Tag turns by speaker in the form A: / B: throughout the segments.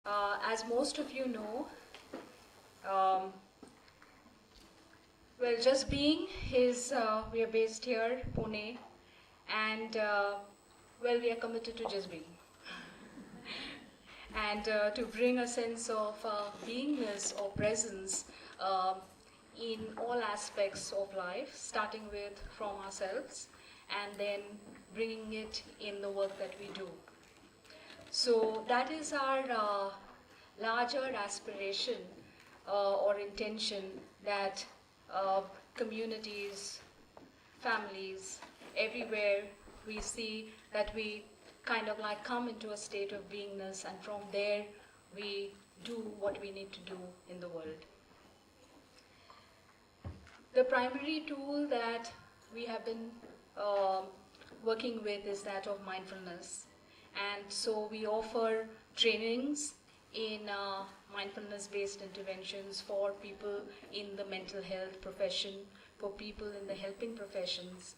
A: As most of you know, um, well, just being is, we are based here, Pune, and well, we are committed to just being. And to bring a sense of beingness or presence in all aspects of life, starting with from ourselves and then bringing it in the work that we do. So that is our larger aspiration or intention that communities, families, everywhere we see that we kind of like come into a state of beingness, and from there we do what we need to do in the world. The primary tool that we have been working with is that of mindfulness. And so we offer trainings in mindfulness-based interventions for people in the mental health profession, for people in the helping professions,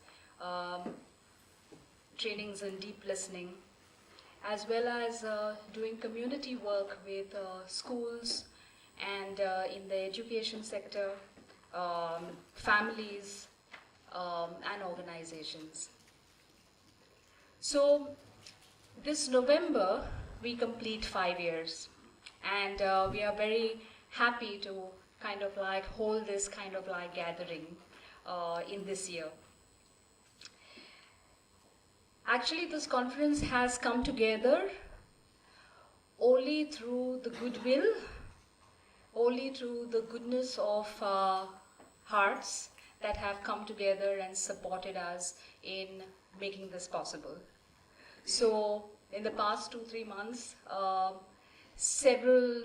A: trainings in deep listening, as well as doing community work with schools and in the education sector, families, and organizations. So this November, we complete 5 years, and we are very happy to kind of like hold this kind of like gathering in this year. Actually, this conference has come together only through the goodwill, only through the goodness of hearts that have come together and supported us in making this possible. So in the past 2-3 months, several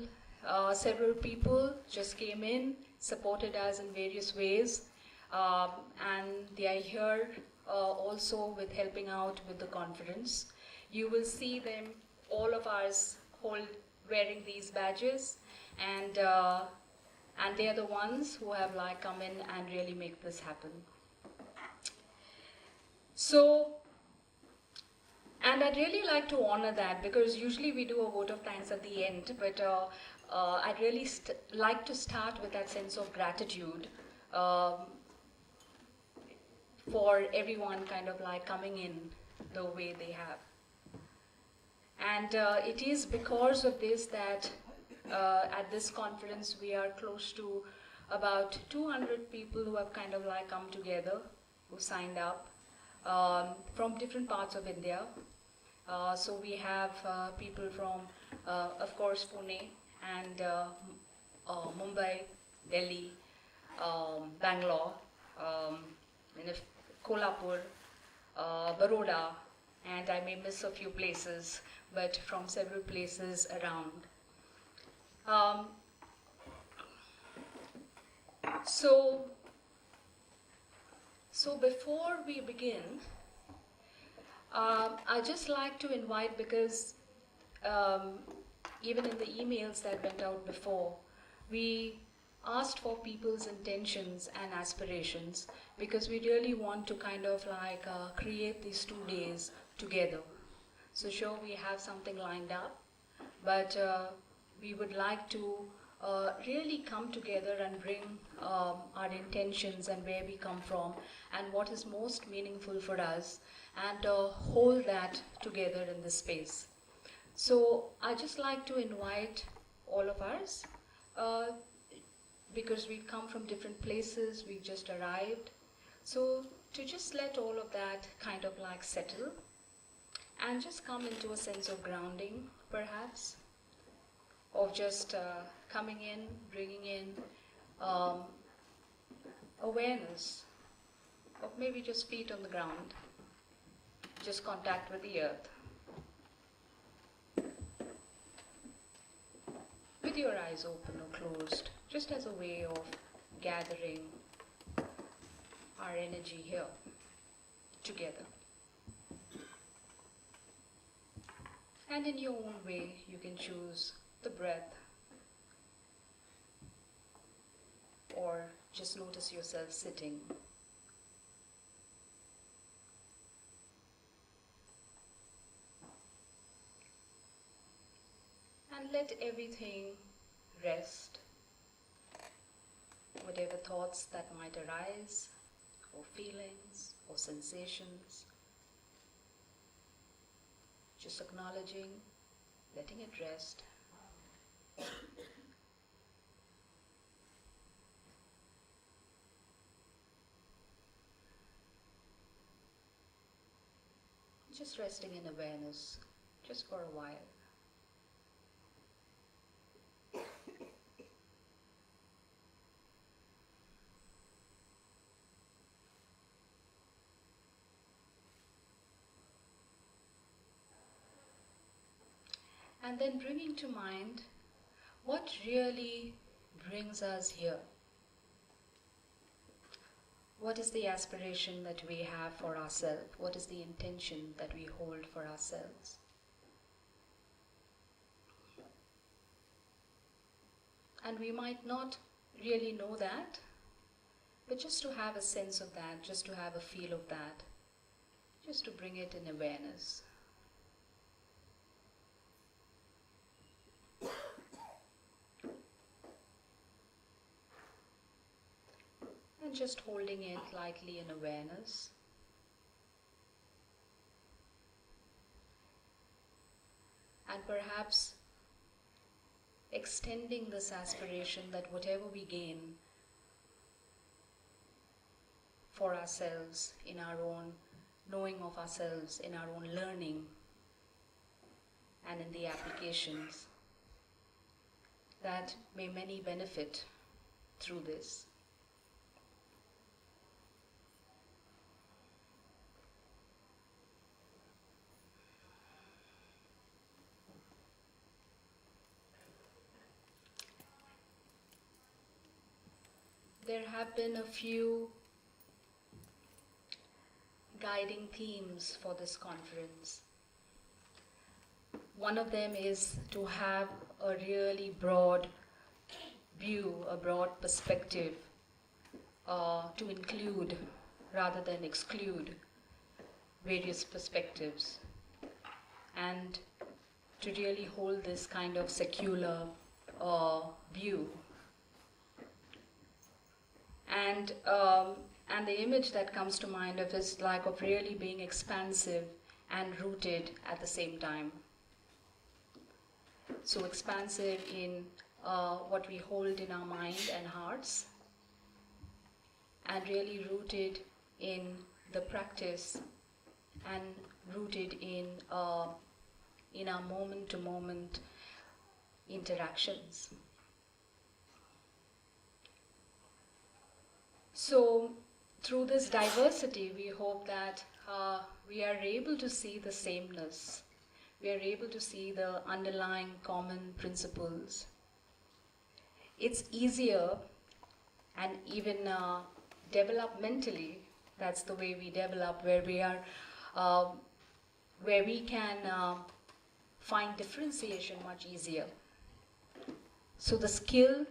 A: people just came in, supported us in various ways, and they are here also with helping out with the conference. You will see them, all of us, wearing these badges, and they are the ones who have like come in and really make this happen. So, and I'd really like to honor that, because usually we do a vote of thanks at the end, but I'd really like to start with that sense of gratitude for everyone kind of like coming in the way they have. And it is because of this that at this conference we are close to about 200 people who have kind of like come together, who signed up from different parts of India. So we have people from, of course, Pune and Mumbai, Delhi, Bangalore, Kolhapur, Baroda, and I may miss a few places, but from several places around. So before we begin, I'd just like to invite, because even in the emails that went out before, we asked for people's intentions and aspirations, because we really want to kind of like create these 2 days together. So sure, we have something lined up, but we would like to really come together and bring our intentions and where we come from and what is most meaningful for us, and hold that together in this space. So I just like to invite all of us, because we've come from different places, we've just arrived. So to just let all of that kind of like settle and just come into a sense of grounding, perhaps, of just coming in, bringing in awareness of maybe just feet on the ground, just contact with the earth. With your eyes open or closed, just as a way of gathering our energy here together. And in your own way, you can choose the breath, or just notice yourself sitting. And let everything rest, whatever thoughts that might arise, or feelings, or sensations. Just acknowledging, letting it rest. Just resting in awareness, just for a while. And then bringing to mind what really brings us here. What is the aspiration that we have for ourselves? What is the intention that we hold for ourselves? And we might not really know that, but just to have a sense of that, just to have a feel of that, just to bring it in awareness. And just holding it lightly in awareness. And perhaps extending this aspiration that whatever we gain for ourselves, in our own knowing of ourselves, in our own learning, and in the applications, that may many benefit through this. There have been a few guiding themes for this conference. One of them is to have a really broad view, a broad perspective, to include rather than exclude various perspectives, and to really hold this kind of secular view. And the image that comes to mind of is like of really being expansive and rooted at the same time. So expansive in what we hold in our mind and hearts, and really rooted in the practice and rooted in our moment-to-moment interactions. So through this diversity, we hope that we are able to see the sameness. We are able to see the underlying common principles. It's easier, and even developmentally, that's the way we develop, where we can find differentiation much easier. So the skill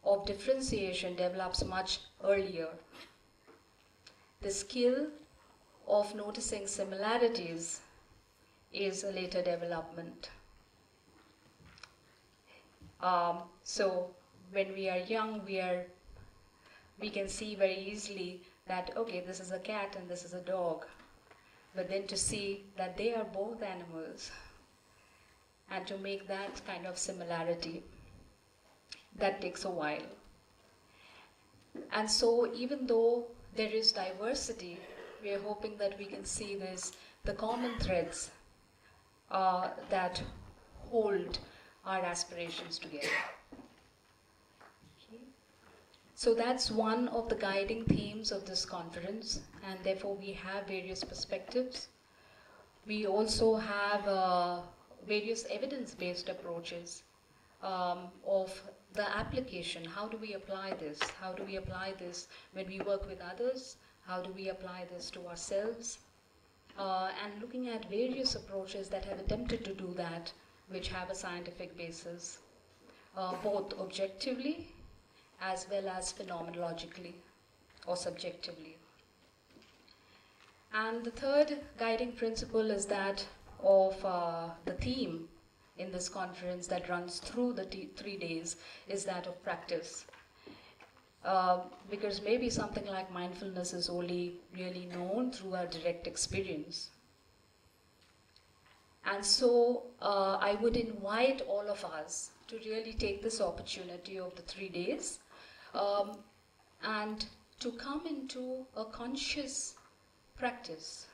A: of differentiation develops much earlier. The skill of noticing similarities is a later development. So when we are young, we can see very easily that, okay, this is a cat and this is a dog. But then to see that they are both animals, and to make that kind of similarity, that takes a while. And so even though there is diversity, we are hoping that we can see the common threads that hold our aspirations together. Okay. So that's one of the guiding themes of this conference, and therefore we have various perspectives. We also have various evidence-based approaches of the application. How do we apply this? How do we apply this when we work with others? How do we apply this to ourselves? And looking at various approaches that have attempted to do that, which have a scientific basis, both objectively as well as phenomenologically or subjectively. And the third guiding principle is that of the theme in this conference that runs through the 3 days is that of practice. Because maybe something like mindfulness is only really known through our direct experience. And so I would invite all of us to really take this opportunity of the 3 days and to come into a conscious practice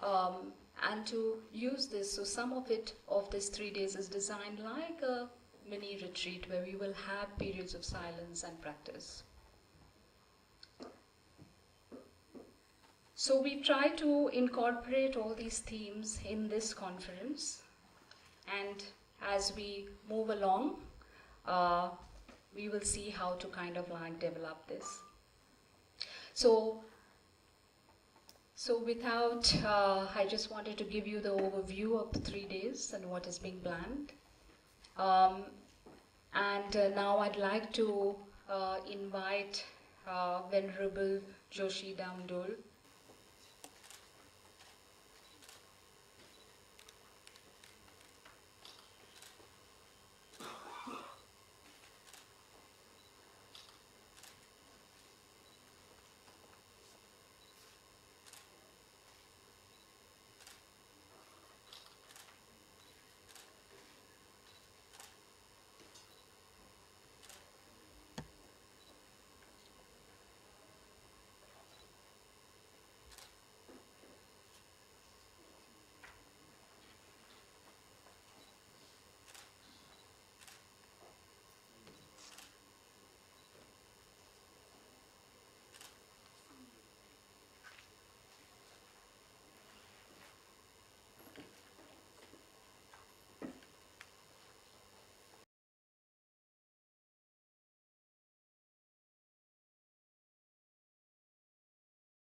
A: and to use this. So some of this 3 days is designed like a mini retreat where we will have periods of silence and practice. So we try to incorporate all these themes in this conference, and as we move along, we will see how to kind of like develop this. So without, I just wanted to give you the overview of the 3 days and what is being planned. Now I'd like to invite Venerable Joshi Damdol